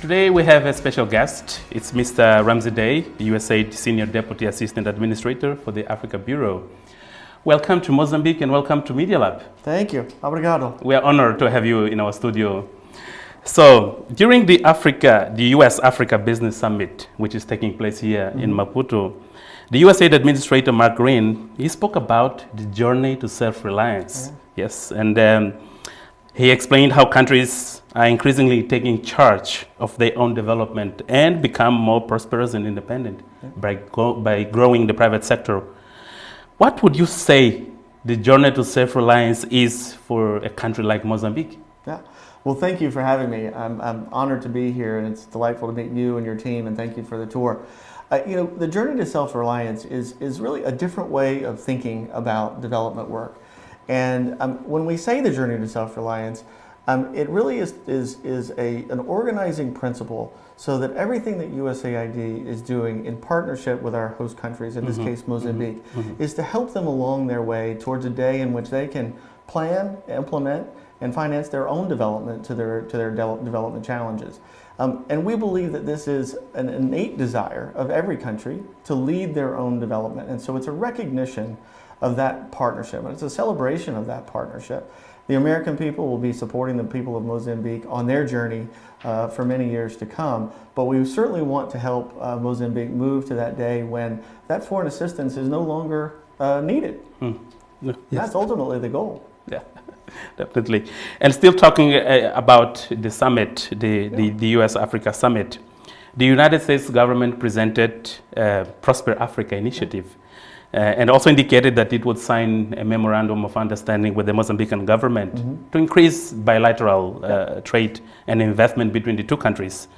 Today we have a special guest. It's Mr. Ramsey, USAID Senior Deputy Assistant Administrator for the Africa Bureau. Welcome to Mozambique and welcome to Media Lab. Thank you. Obrigado. We are honored to have you in our studio. So, during the US-Africa Business Summit, which is taking place here in Maputo, the USAID Administrator, Mark Green, he spoke about the journey to self-reliance. Yes, and he explained how countries are increasingly taking charge of their own development and become more prosperous and independent by growing the private sector. What would you say the journey to self-reliance is for a country like Mozambique? Yeah. Well, thank you for having me. I'm honored to be here, and it's delightful to meet you and your team, and thank you for the tour. The journey to self-reliance is really a different way of thinking about development work. And when we say the journey to self-reliance, it really is an organizing principle so that everything that USAID is doing in partnership with our host countries, in this case Mozambique, is to help them along their way towards a day in which they can plan, implement, and finance their own development to their development challenges. And we believe that this is an innate desire of every country to lead their own development. And so it's a recognition of that partnership, and it's a celebration of that partnership. The American people will be supporting the people of Mozambique on their journey for many years to come, but we certainly want to help Mozambique move to that day when that foreign assistance is no longer needed. Yes. That's ultimately the goal. Yeah, definitely. And still talking about the summit, the US-Africa Summit, the United States government presented Prosper Africa initiative. And also indicated that it would sign a memorandum of understanding with the Mozambican government to increase bilateral trade and investment between the two countries.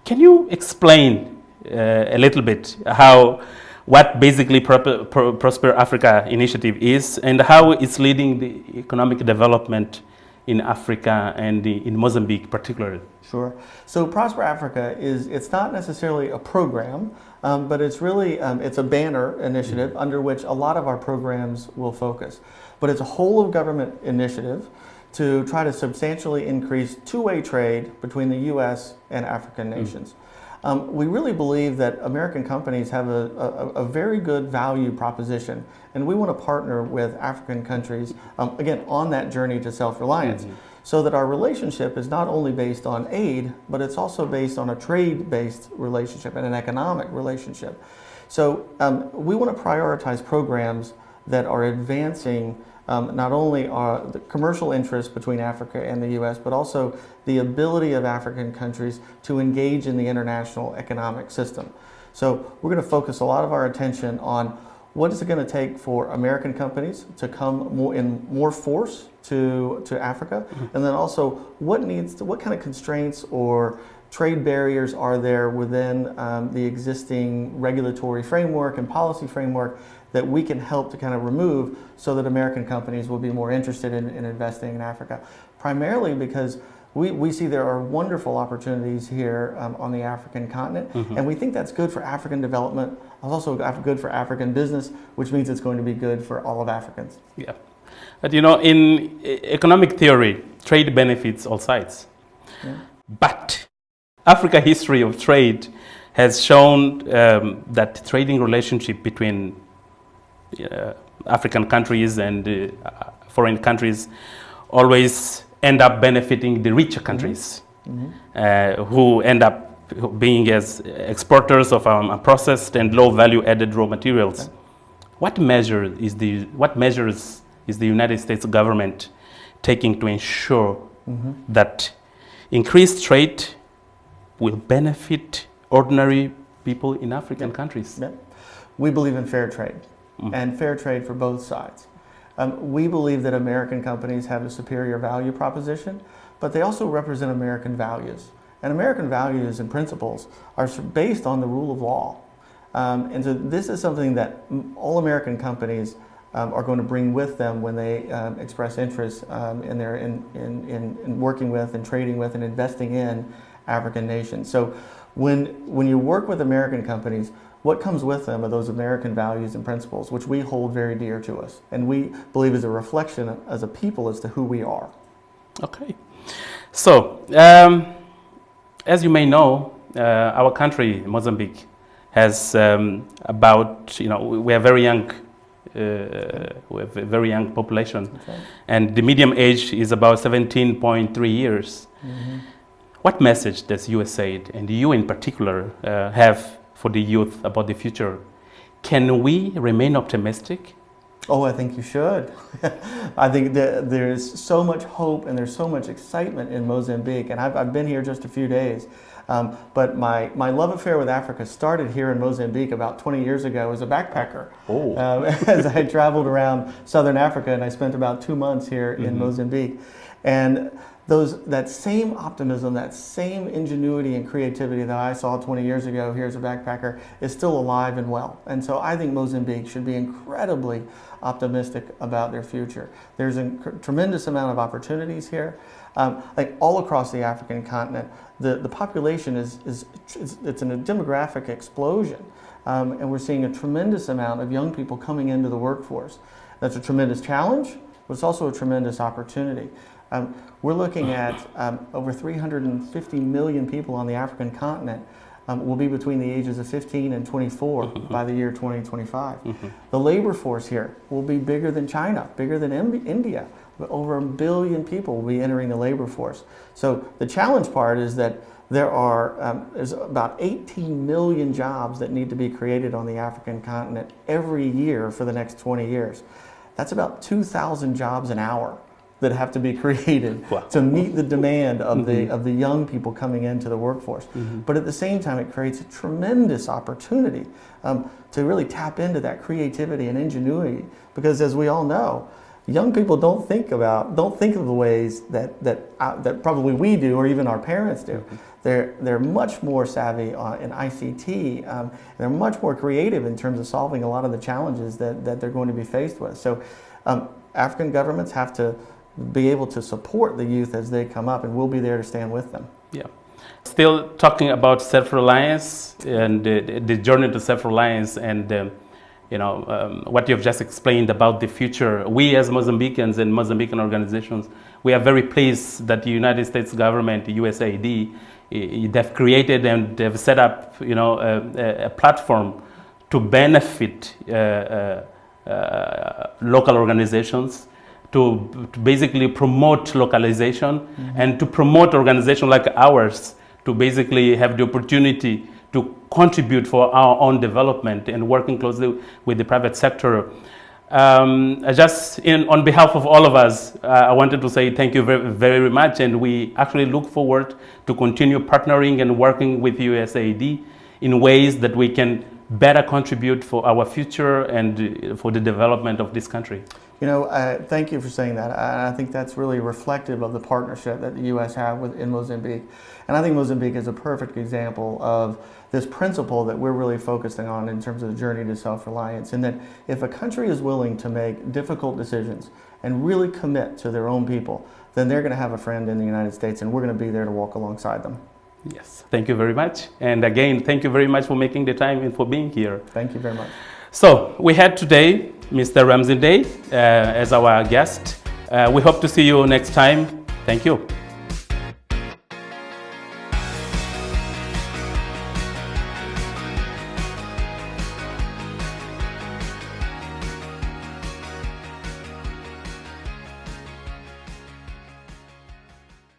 Can you explain a little bit what basically Prosper Africa initiative is and how it's leading the economic development in Africa and in Mozambique particularly? Sure. So Prosper Africa it's not necessarily a program, but it's really it's a banner initiative under which a lot of our programs will focus. But it's a whole of government initiative to try to substantially increase two-way trade between the U.S. and African nations. We really believe that American companies have a very good value proposition, and we want to partner with African countries, again, on that journey to self-reliance, so that our relationship is not only based on aid, but it's also based on a trade-based relationship and an economic relationship. So we want to prioritize programs that are advancing not only the commercial interests between Africa and the U.S., but also the ability of African countries to engage in the international economic system. So we're going to focus a lot of our attention on what is it going to take for American companies to come in more force to Africa, and then also what kind of constraints or trade barriers are there within the existing regulatory framework and policy framework that we can help to kind of remove so that American companies will be more interested in investing in Africa. Primarily because we see there are wonderful opportunities here on the African continent, and we think that's good for African development, also good for African business, which means it's going to be good for all of Africans. Yeah. But in economic theory, trade benefits all sides. Yeah. But Africa history of trade has shown that trading relationship between African countries and foreign countries always end up benefiting the richer countries who end up being as exporters of processed and low value added raw materials. Okay. What measures is the United States government taking to ensure that increased trade will benefit ordinary people in African countries? Yeah. We believe in fair trade, and fair trade for both sides. We believe that American companies have a superior value proposition, but they also represent American values. And American values and principles are based on the rule of law. And so this is something that all American companies are going to bring with them when they express interest in working with and trading with and investing in African nations. So when you work with American companies, what comes with them are those American values and principles, which we hold very dear to us, and we believe is a reflection as a people as to who we are. Okay. So As you may know, our country, Mozambique, has about, we are very young. We have a very young population, right. and the median age is about 17.3 years. Mm-hmm. What message does USAID, and you in particular, have for the youth about the future? Can we remain optimistic? Oh, I think you should. I think that there's so much hope and there's so much excitement in Mozambique. And I've been here just a few days. But my love affair with Africa started here in Mozambique about 20 years ago as a backpacker. Oh. As I traveled around southern Africa, and I spent about 2 months here in Mozambique. And that same optimism, that same ingenuity and creativity that I saw 20 years ago here as a backpacker is still alive and well. And so I think Mozambique should be incredibly optimistic about their future. There's a tremendous amount of opportunities here. Like all across the African continent, the population it's in a demographic explosion. And we're seeing a tremendous amount of young people coming into the workforce. That's a tremendous challenge, but it's also a tremendous opportunity. We're looking at over 350 million people on the African continent will be between the ages of 15 and 24 by the year 2025. The labor force here will be bigger than China, bigger than India. Over 1 billion people will be entering the labor force. So the challenge part is that there's about 18 million jobs that need to be created on the African continent every year for the next 20 years. That's about 2,000 jobs an hour that have to be created to meet the demand of the young people coming into the workforce. But at the same time, it creates a tremendous opportunity to really tap into that creativity and ingenuity. Because as we all know, young people don't think of the ways that probably we do, or even our parents do. They're much more savvy in ICT. They're much more creative in terms of solving a lot of the challenges that they're going to be faced with. So African governments have to be able to support the youth as they come up, and we'll be there to stand with them. Yeah. Still talking about self-reliance and the journey to self-reliance, and what you've just explained about the future. We as Mozambicans and Mozambican organizations, we are very pleased that the United States government, the USAID, they've created and they've set up, a platform to benefit local organizations, to basically promote localization and to promote organizations like ours to basically have the opportunity to contribute for our own development and working closely with the private sector. On behalf of all of us, I wanted to say thank you very, very much, and we actually look forward to continue partnering and working with USAID in ways that we can better contribute for our future and for the development of this country. Thank you for saying that. I think that's really reflective of the partnership that the U.S. have in Mozambique. And I think Mozambique is a perfect example of this principle that we're really focusing on in terms of the journey to self-reliance, and that if a country is willing to make difficult decisions and really commit to their own people, then they're going to have a friend in the United States, and we're going to be there to walk alongside them. Yes, thank you very much. And again, thank you very much for making the time and for being here. Thank you very much. So we had today Mr. Ramsey as our guest. We hope to see you next time. Thank you.